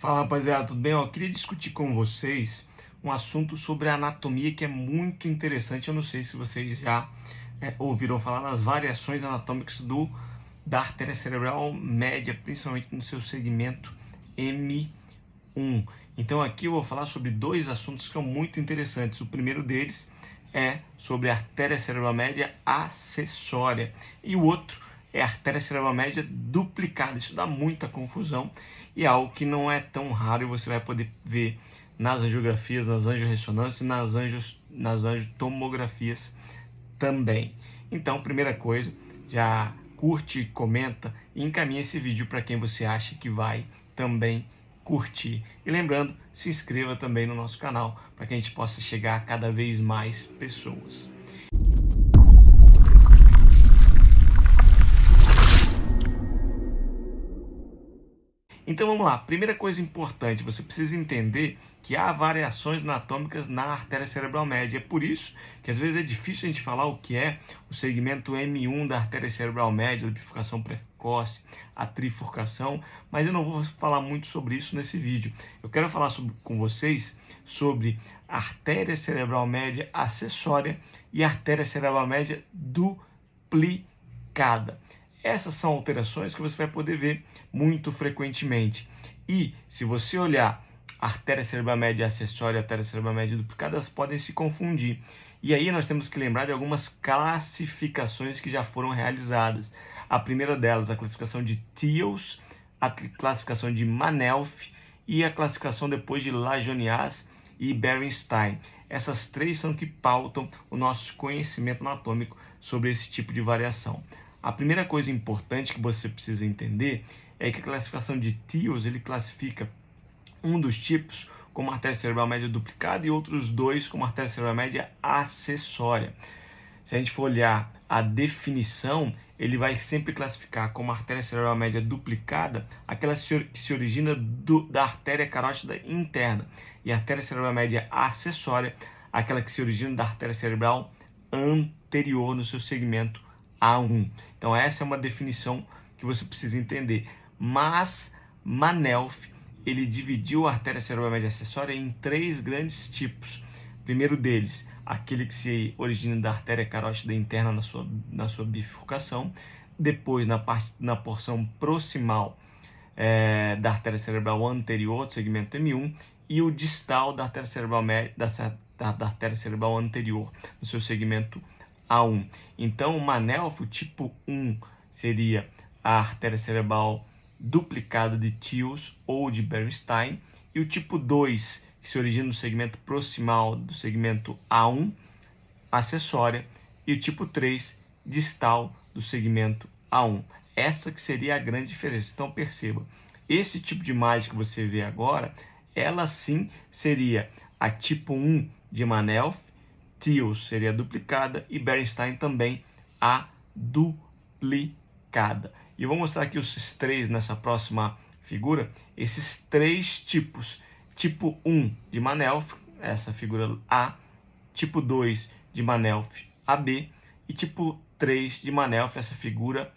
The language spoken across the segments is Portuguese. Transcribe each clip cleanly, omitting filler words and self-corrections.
Fala, rapaziada, tudo bem? Eu queria discutir com vocês um assunto sobre a anatomia que é muito interessante. Eu não sei se vocês já ouviram falar nas variações anatômicas da artéria cerebral média, principalmente no seu segmento M1. Então aqui eu vou falar sobre dois assuntos que são muito interessantes. O primeiro deles é sobre a artéria cerebral média acessória e o outro é a artéria cerebral média duplicada. Isso dá muita confusão e é algo que não é tão raro e você vai poder ver nas angiografias, nas angiorressonâncias e nas angiotomografias também. Então, primeira coisa, já curte, comenta e encaminha esse vídeo para quem você acha que vai também curtir. E lembrando, se inscreva também no nosso canal para que a gente possa chegar a cada vez mais pessoas. Então vamos lá, primeira coisa importante, você precisa entender que há variações anatômicas na artéria cerebral média. É por isso que às vezes é difícil a gente falar o que é o segmento M1 da artéria cerebral média, a bifurcação precoce, a trifurcação, mas eu não vou falar muito sobre isso nesse vídeo. Eu quero falar com vocês sobre a artéria cerebral média acessória e a artéria cerebral média duplicada. Essas são alterações que você vai poder ver muito frequentemente. E se você olhar a artéria cerebral média acessória e a artéria cerebral média duplicada, elas podem se confundir. E aí nós temos que lembrar de algumas classificações que já foram realizadas. A primeira delas, a classificação de Thiels, a classificação de Manelf e a classificação depois de Lajonias e Bernstein. Essas três são que pautam o nosso conhecimento anatômico sobre esse tipo de variação. A primeira coisa importante que você precisa entender é que a classificação de Thiels, ele classifica um dos tipos como artéria cerebral média duplicada e outros dois como artéria cerebral média acessória. Se a gente for olhar a definição, ele vai sempre classificar como artéria cerebral média duplicada aquela que se origina da artéria carótida interna e a artéria cerebral média acessória aquela que se origina da artéria cerebral anterior no seu segmento A1. Então essa é uma definição que você precisa entender. Mas Manelf, ele dividiu a artéria cerebral média acessória em três grandes tipos. O primeiro deles, aquele que se origina da artéria carótida interna na sua bifurcação. Depois, na porção proximal da artéria cerebral anterior, do segmento M1. E o distal da artéria cerebral média, da artéria cerebral anterior, no seu segmento A1. Então, o Manelf, o tipo 1, seria a artéria cerebral duplicada de Thiels ou de Bernstein, e o tipo 2, que se origina no segmento proximal do segmento A1, acessória, e o tipo 3, distal do segmento A1. Essa que seria a grande diferença. Então, perceba, esse tipo de imagem que você vê agora, ela sim seria a tipo 1 de Manelf, Thiels seria a duplicada e Bernstein também a duplicada. E eu vou mostrar aqui esses três nessa próxima figura, esses três tipos. Tipo 1 de Manelf, essa figura A, tipo 2 de Manelf, AB, e tipo 3 de Manelf, essa figura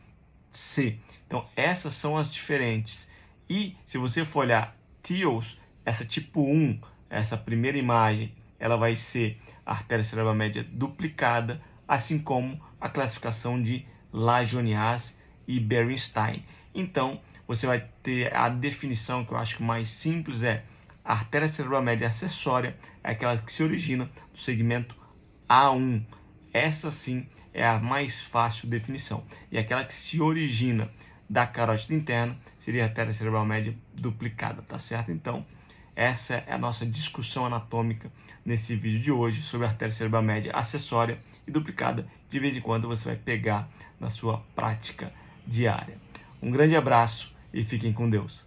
C. Então essas são as diferentes. E se você for olhar Thiels, essa tipo 1, essa primeira imagem, ela vai ser a artéria cerebral média duplicada, assim como a classificação de Lajonias e Bernstein. Então, você vai ter a definição que eu acho que mais simples é a artéria cerebral média acessória, é aquela que se origina do segmento A1. Essa sim é a mais fácil definição. E aquela que se origina da carótida interna seria a artéria cerebral média duplicada, tá certo? Então, essa é a nossa discussão anatômica nesse vídeo de hoje sobre a artéria cerebral média acessória e duplicada. De vez em quando você vai pegar na sua prática diária. Um grande abraço e fiquem com Deus.